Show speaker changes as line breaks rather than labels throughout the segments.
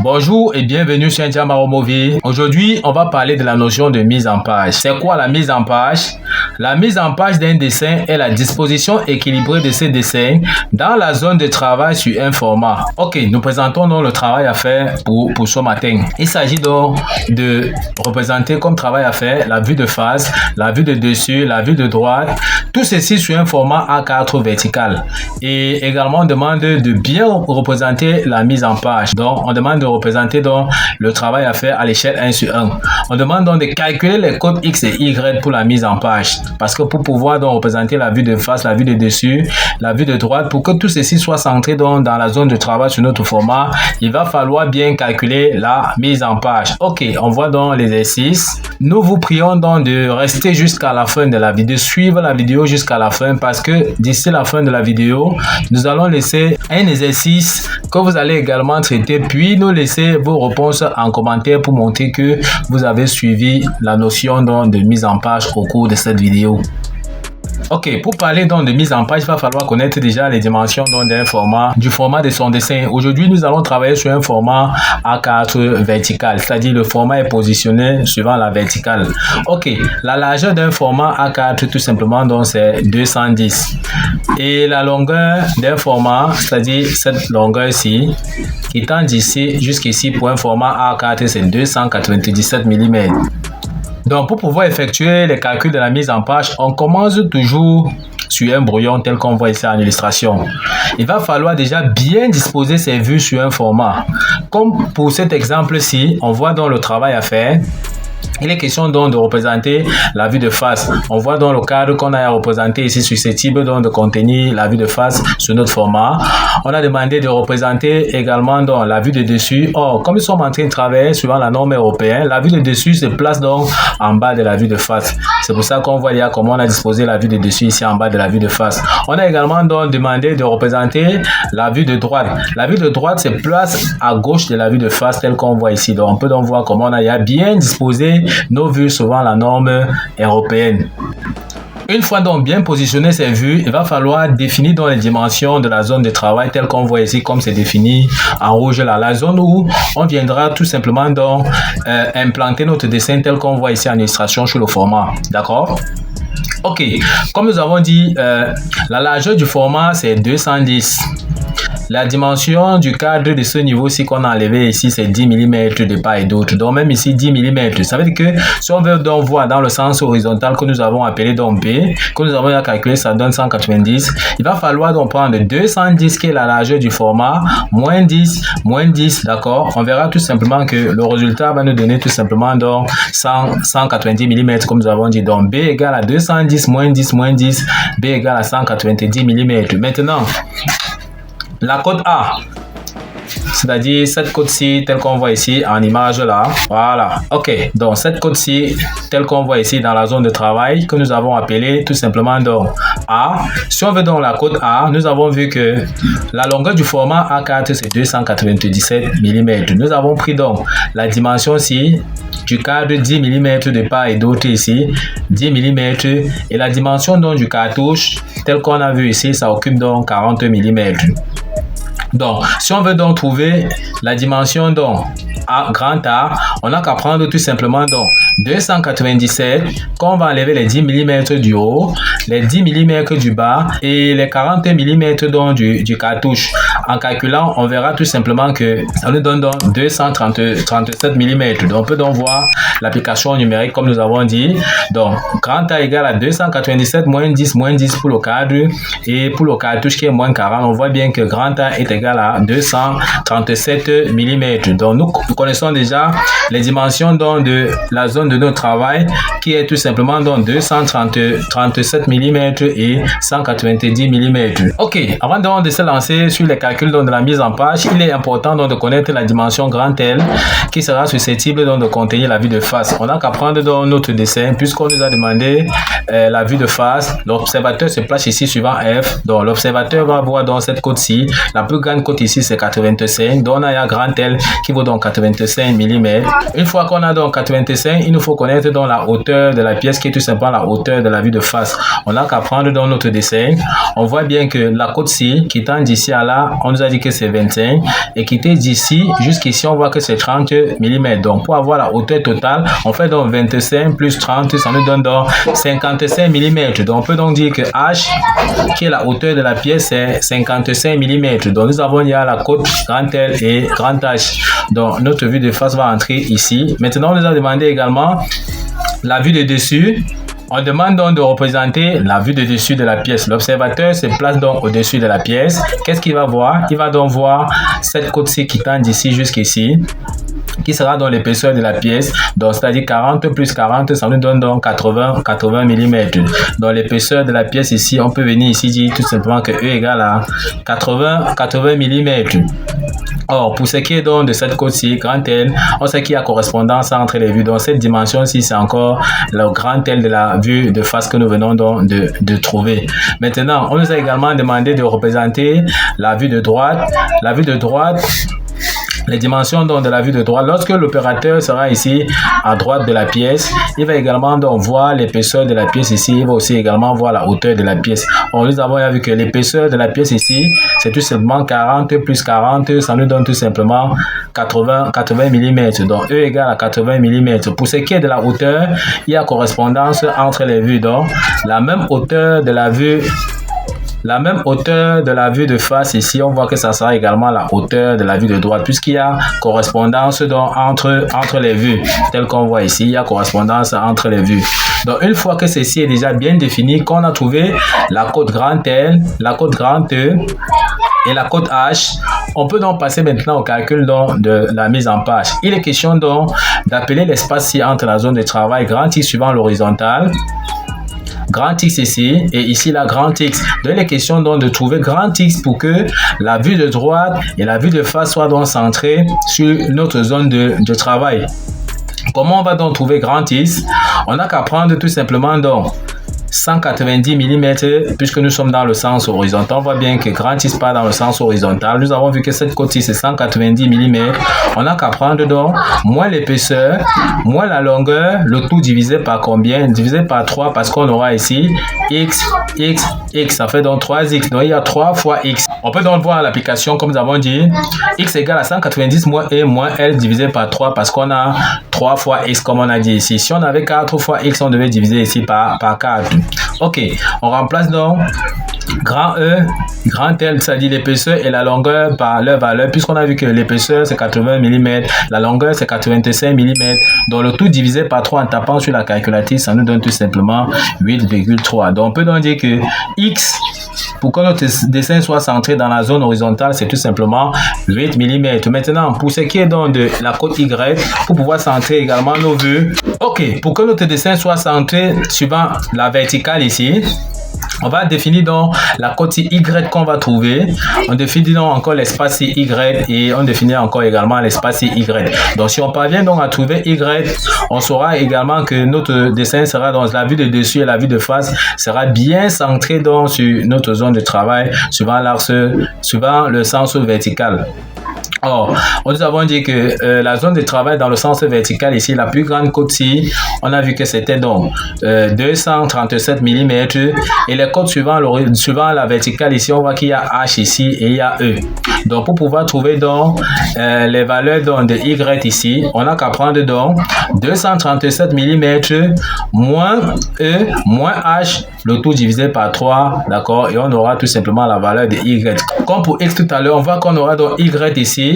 Bonjour et bienvenue sur Ndiamaro Movie. Aujourd'hui, on va parler de la notion de mise en page. C'est quoi la mise en page? La mise en page d'un dessin est la disposition équilibrée de ces dessins dans la zone de travail sur un format. Ok, nous présentons donc le travail à faire pour ce matin. Il s'agit donc de représenter comme travail à faire la vue de face, la vue de dessus, la vue de droite, tout ceci sur un format A4 vertical. Et également, on demande de bien représenter la mise en page. Donc, on demande de représenter donc le travail à faire à l'échelle 1 sur 1. On demande donc de calculer les codes X et Y pour la mise en page. Parce que pour pouvoir donc représenter la vue de face, la vue de dessus, la vue de droite, pour que tout ceci soit centré donc dans la zone de travail sur notre format, il va falloir bien calculer la mise en page. Ok, on voit donc l'exercice. Nous vous prions donc de rester jusqu'à la fin de la vidéo, suivre la vidéo jusqu'à la fin parce que d'ici la fin de la vidéo, nous allons laisser un exercice que vous allez également traiter, puis nous laisser vos réponses en commentaire pour montrer que vous avez suivi la notion donc de mise en page au cours de cette vidéo. Ok, pour parler donc de mise en page, il va falloir connaître déjà les dimensions d'un format, du format de son dessin. Aujourd'hui, nous allons travailler sur un format A4 vertical, c'est-à-dire le format est positionné suivant la verticale. Ok, la largeur d'un format A4 tout simplement donc c'est 210 et la longueur d'un format, c'est-à-dire cette longueur-ci, qui tend d'ici jusqu'ici pour un format A4, c'est 297 mm. Donc, pour pouvoir effectuer les calculs de la mise en page, on commence toujours sur un brouillon tel qu'on voit ici en illustration. Il va falloir déjà bien disposer ses vues sur un format. Comme pour cet exemple-ci, on voit donc le travail à faire. Il est question donc de représenter la vue de face. On voit dans le cadre qu'on a représenté ici susceptible donc de contenir la vue de face sur notre format. On a demandé de représenter également donc la vue de dessus. Or, comme nous sommes en train de travailler suivant la norme européenne, la vue de dessus se place donc en bas de la vue de face. C'est pour ça qu'on voit là comment on a disposé la vue de dessus ici en bas de la vue de face. On a également donc demandé de représenter la vue de droite. La vue de droite se place à gauche de la vue de face telle qu'on voit ici. Donc, on peut donc voir comment on a bien disposé nos vues suivant la norme européenne. Une fois donc bien positionné ces vues, il va falloir définir dans les dimensions de la zone de travail telle qu'on voit ici comme c'est défini en rouge là. La zone où on viendra tout simplement donc implanter notre dessin tel qu'on voit ici en illustration sur le format. D'accord? Ok, comme nous avons dit, la largeur du format c'est 210. La dimension du cadre de ce niveau-ci qu'on a enlevé ici, c'est 10 mm de part et d'autre. Donc même ici, 10 mm. Ça veut dire que si on veut donc voir dans le sens horizontal que nous avons appelé donc B, que nous avons calculé, ça donne 190. Il va falloir donc prendre 210 qui est la largeur du format, moins 10, d'accord. On verra tout simplement que le résultat va nous donner tout simplement donc 190 mm comme nous avons dit. Donc B égale à 210, moins 10, B égale à 190 mm. Maintenant, la cote A, c'est-à-dire cette cote-ci telle qu'on voit ici en image là, voilà, ok, donc cette cote-ci telle qu'on voit ici dans la zone de travail que nous avons appelée tout simplement donc A. Si on veut donc la cote A, nous avons vu que la longueur du format A4 c'est 297 mm. Nous avons pris donc la dimension ici du cadre 10 mm de part et d'autre ici, 10 mm, et la dimension donc du cartouche tel qu'on a vu ici, ça occupe donc 40 mm. Donc, si on veut donc trouver la dimension donc A, grand A, on n'a qu'à prendre tout simplement donc 297, qu'on va enlever les 10 mm du haut, les 10 mm du bas et les 40 mm donc du cartouche. En calculant, on verra tout simplement que ça nous donne donc 237 mm. Donc, on peut donc voir l'application numérique comme nous avons dit. Donc, grand A égale à 297 moins 10 pour le cadre et pour le cartouche qui est moins 40, on voit bien que grand A est égal à 237 mm. Donc, nous connaissons déjà les dimensions de la zone de notre travail qui est tout simplement donc 237 mm et 190 mm. Ok, avant donc de se lancer sur les calculs donc de la mise en page, il est important donc de connaître la dimension grand L qui sera susceptible donc de contenir la vue de face. On n'a qu'à prendre donc notre dessin puisqu'on nous a demandé la vue de face. L'observateur se place ici suivant F. Donc l'observateur va voir dans cette côte-ci. La plus grande côte ici c'est 85. Donc on a un grand L qui vaut donc 85 mm. Une fois qu'on a donc 85, il nous faut connaître donc la hauteur de la pièce qui est tout simplement la hauteur de la vue de face. On n'a qu'à prendre dans notre dessin. On voit bien que la côte C qui tend d'ici à là, on nous a dit que c'est 25 et qui était d'ici jusqu'ici, on voit que c'est 30 mm. Donc pour avoir la hauteur totale, on fait donc 25 plus 30, ça nous donne donc 55 mm. Donc on peut donc dire que H, qui est la hauteur de la pièce, c'est 55 mm. Donc nous avons il y a la côte grand L et grand H. Donc notre vue de face va entrer ici. Maintenant, on nous a demandé également la vue de dessus. On demande donc de représenter la vue de dessus de la pièce. L'observateur se place donc au-dessus de la pièce. Qu'est-ce qu'il va voir? Il va donc voir cette côte-ci qui tend d'ici jusqu'ici, qui sera dans l'épaisseur de la pièce. Donc, c'est-à-dire 40 plus 40, ça nous donne donc 80 mm. Dans l'épaisseur de la pièce ici, on peut venir ici dire tout simplement que E égale à 80 mm. Or, pour ce qui est donc de cette côte-ci, grand L, on sait qu'il y a correspondance entre les vues. Donc, cette dimension-ci, c'est encore le grand L de la vue de face que nous venons donc de trouver. Maintenant, on nous a également demandé de représenter la vue de droite. La vue de droite, les dimensions donc de la vue de droite. Lorsque l'opérateur sera ici à droite de la pièce, il va également donc voir l'épaisseur de la pièce ici. Il va aussi également voir la hauteur de la pièce. Or, nous avons vu que l'épaisseur de la pièce ici, c'est tout simplement 40 plus 40. Ça nous donne tout simplement 80 mm. Donc, E égale à 80 mm. Pour ce qui est de la hauteur, il y a correspondance entre les vues. Donc, la même hauteur de la vue de face ici, on voit que ça sera également la hauteur de la vue de droite, puisqu'il y a correspondance donc entre les vues, tel qu'on voit ici, il y a correspondance entre les vues. Donc une fois que ceci est déjà bien défini, qu'on a trouvé la côte grand L, la côte grand E et la côte H, on peut donc passer maintenant au calcul donc de la mise en page. Il est question donc d'appeler l'espace ci entre la zone de travail grand X suivant l'horizontale, grand X ici et ici la grand X. Donc il est question donc de trouver grand X pour que la vue de droite et la vue de face soient donc centrées sur notre zone de travail. Comment on va donc trouver grand X? On n'a qu'à prendre tout simplement donc 190 mm puisque nous sommes dans le sens horizontal. On voit bien que grand X part dans le sens horizontal. Nous avons vu que cette côte-ci c'est 190 mm. On n'a qu'à prendre donc moins l'épaisseur, moins la longueur, le tout divisé par combien? Divisé par 3 parce qu'on aura ici x, x, x. Ça fait donc 3x. Donc il y a 3 fois x. On peut donc voir l'application comme nous avons dit. X égale à 190 moins E moins L divisé par 3 parce qu'on a 3 fois x comme on a dit ici. Si on avait 4 fois x, on devait diviser ici par 4. Ok, on remplace donc grand E, grand L, c'est-à-dire l'épaisseur et la longueur par leur valeur, puisqu'on a vu que l'épaisseur c'est 80 mm, la longueur c'est 85 mm, donc le tout divisé par 3 en tapant sur la calculatrice, ça nous donne tout simplement 8,3. Donc on peut donc dire que x, pour que notre dessin soit centré dans la zone horizontale, c'est tout simplement 8 mm. Maintenant, pour ce qui est donc de la côte Y, pour pouvoir centrer également nos vues, ok, pour que notre dessin soit centré suivant la verticale ici, on va définir donc la côte Y qu'on va trouver. On définit donc encore l'espace Y et on définit encore également l'espace Y. Donc si on parvient donc à trouver Y, on saura également que notre dessin sera dans la vue de dessus et la vue de face sera bien centré donc sur notre zone de travail suivant l'axe, suivant le sens vertical. Or, nous avons dit que la zone de travail dans le sens vertical ici, la plus grande côte-ci, on a vu que c'était donc 237 mm et les côtes suivant la verticale ici, on voit qu'il y a H ici et il y a E. Donc, pour pouvoir trouver donc les valeurs donc, de Y ici, on n'a qu'à prendre donc 237 mm moins E moins H, le tout divisé par 3, d'accord, et on aura tout simplement la valeur de Y. Comme pour X tout à l'heure, on voit qu'on aura donc Y ici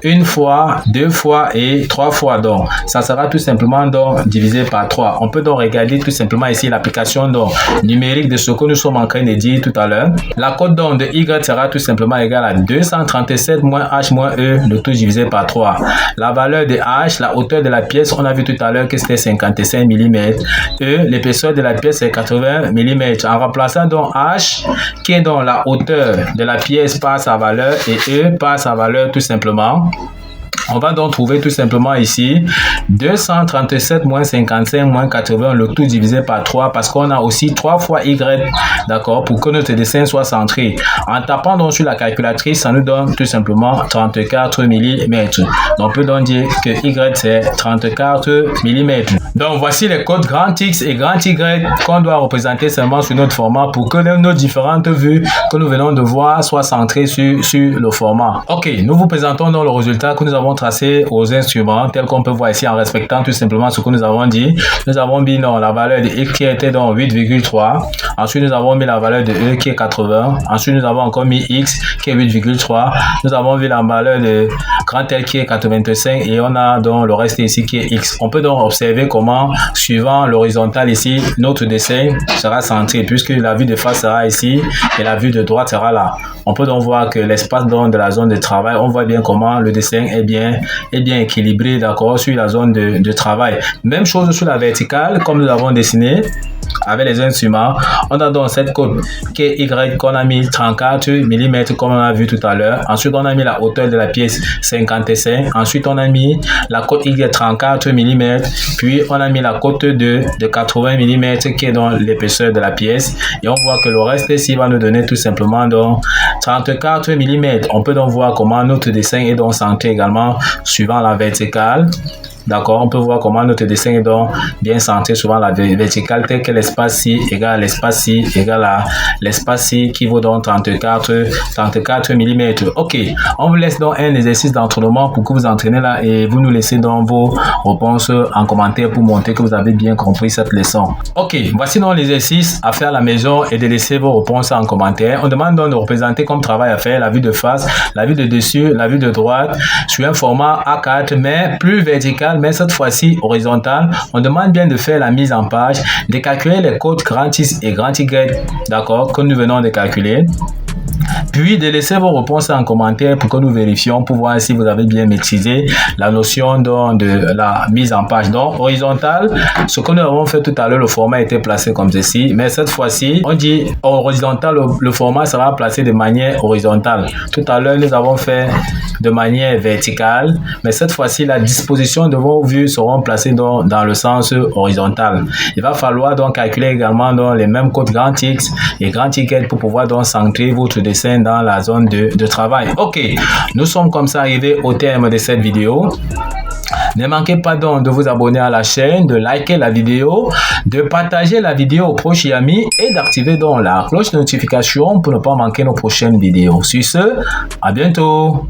une fois, deux fois et trois fois. Donc ça sera tout simplement donc divisé par 3. On peut donc regarder tout simplement ici l'application donc numérique de ce que nous sommes en train de dire tout à l'heure. La cote donc de Y sera tout simplement égale à 237 moins H moins E, le tout divisé par 3. La valeur de H, la hauteur de la pièce, on a vu tout à l'heure que c'était 55 mm. E, l'épaisseur de la pièce est 80 mm. En remplaçant donc H, qui est donc la hauteur de la pièce par sa valeur, et E par sa valeur tout simplement, On va donc trouver tout simplement ici 237 moins 55 moins 80, le tout divisé par 3 parce qu'on a aussi 3 fois y, d'accord, pour que notre dessin soit centré. En tapant donc sur la calculatrice, ça nous donne tout simplement 34 mm. Donc on peut donc dire que y c'est 34 mm. Donc voici les codes grand X et grand Y qu'on doit représenter seulement sur notre format pour que nos différentes vues que nous venons de voir soient centrées sur le format. Ok, nous vous présentons donc le résultat que nous avons tracé aux instruments tel qu'on peut voir ici en respectant tout simplement ce que nous avons dit. Nous avons mis non, la valeur de X qui était donc 8,3. Ensuite nous avons mis la valeur de E qui est 80. Ensuite nous avons encore mis X qui est 8,3. Nous avons vu la valeur de grand L qui est 85 et on a donc le reste ici qui est X. On peut donc observer comment suivant l'horizontale ici notre dessin sera centré puisque la vue de face sera ici et la vue de droite sera là. On peut donc voir que l'espace de la zone de travail, on voit bien comment le dessin est bien équilibré, d'accord, sur la zone de travail. Même chose sur la verticale, comme nous avons dessiné avec les instruments. On a donc cette côte qui est Y qu'on a mis 34 mm comme on a vu tout à l'heure. Ensuite, on a mis la hauteur de la pièce 55. Ensuite, on a mis la côte Y 34 mm. Puis, on a mis la côte de 80 mm qui est dans l'épaisseur de la pièce. Et on voit que le reste ici va nous donner tout simplement donc 34 mm. On peut donc voir comment notre dessin est donc centré également suivant la verticale. D'accord, on peut voir comment notre dessin est donc bien centré suivant la verticale, tel que l'espace ci égale à l'espace ci égale à l'espace ci qui vaut donc 34 mm. Ok, on vous laisse donc un exercice d'entraînement pour que vous entraînez là et vous nous laissez donc vos réponses en commentaire pour montrer que vous avez bien compris cette leçon. Ok, voici donc l'exercice à faire à la maison et de laisser vos réponses en commentaire. On demande donc de représenter comme travail à faire la vue de face, la vue de dessus, la vue de droite sur un format A4 mais plus vertical, mais cette fois-ci horizontale. On demande bien de faire la mise en page, de calculer les codes grand X et grand Y, d'accord, que nous venons de calculer. Puis de laisser vos réponses en commentaire pour que nous vérifions pour voir si vous avez bien maîtrisé la notion de la mise en page. Donc horizontale, ce que nous avons fait tout à l'heure, le format était placé comme ceci, mais cette fois-ci on dit horizontal, le format sera placé de manière horizontale. Tout à l'heure nous avons fait de manière verticale, mais cette fois-ci la disposition de vos vues seront placées dans le sens horizontal. Il va falloir donc calculer également les mêmes codes grand X et grand Y pour pouvoir donc centrer votre dessin dans la zone de travail. Ok, nous sommes comme ça arrivés au terme de cette vidéo. Ne manquez pas donc de vous abonner à la chaîne, de liker la vidéo, de partager la vidéo aux proches et amis et d'activer donc la cloche de notification pour ne pas manquer nos prochaines vidéos. Sur ce, à bientôt.